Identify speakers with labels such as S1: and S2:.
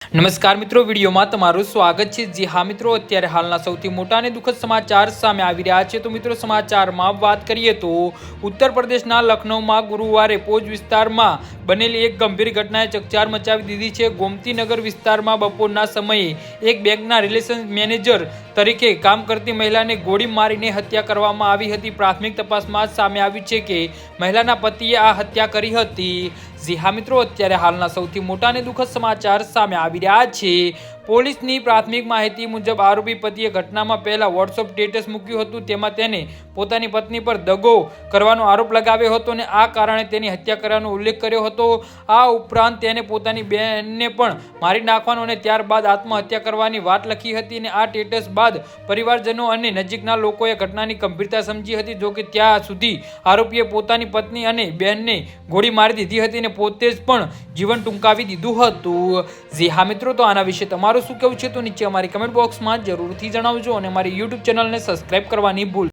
S1: નમસ્કાર મિત્રો, વિડીયોમાં તમારું સ્વાગત છે। જી હા મિત્રો, અત્યારે હાલના સૌથી મોટા અને દુઃખદ સમાચાર સામે આવી રહ્યા છે। તો મિત્રો, સમાચારમાં વાત કરીએ તો ઉત્તર પ્રદેશના લખનૌમાં ગુરુવારે પોજ વિસ્તારમાં બનેલી એક ગંભીર ઘટનાએ ચકચાર મચાવી દીધી છે। ગોમતીનગર વિસ્તારમાં બપોરના સમયે એક બેંકના રિલેશન મેનેજર તરીકે કામ કરતી મહિલાને ગોળી મારીને હત્યા કરવામાં આવી હતી। પ્રાથમિક તપાસમાં સામે આવ્યું છે કે મહિલાના પતિએ આ હત્યા કરી હતી। જી હા મિત્રો, અત્યારે હાલના સૌથી મોટા અને દુઃખદ સમાચાર સામે આવી રહ્યા છે। પોલીસની પ્રાથમિક માહિતી મુજબ આરોપી પતિએ ઘટનામાં પહેલા વોટ્સએપ સ્ટેટસ મૂક્યું હતું। તેમાં તેને પોતાની પત્ની પર દગો કરવાનો આરોપ લગાવ્યો હતો અને આ કારણે તેની હત્યા કરવાનો ઉલ્લેખ કર્યો હતો। આ ઉપરાંત તેને પોતાની બહેનને પણ મારી નાખવાનો અને ત્યારબાદ આત્મહત્યા કરવાની વાત લખી હતી અને આ સ્ટેટસ બાદ પરિવારજનો અને નજીકના લોકોએ ઘટનાની ગંભીરતા સમજી હતી। જોકે ત્યાં સુધી આરોપીએ પોતાની પત્ની અને બહેનને ગોળી મારી દીધી હતી અને પોતે જ પણ જીવન ટૂંકાવી દીધું હતું। જી હા મિત્રો, તો આના વિશે તમારું શું કહેવું છે તો નીચે અમારી કમેન્ટ બોક્સમાં જરૂરથી જણાવજો અને અમારી યુટ્યુબ ચેનલને સબસ્ક્રાઇબ કરવાની ભૂલ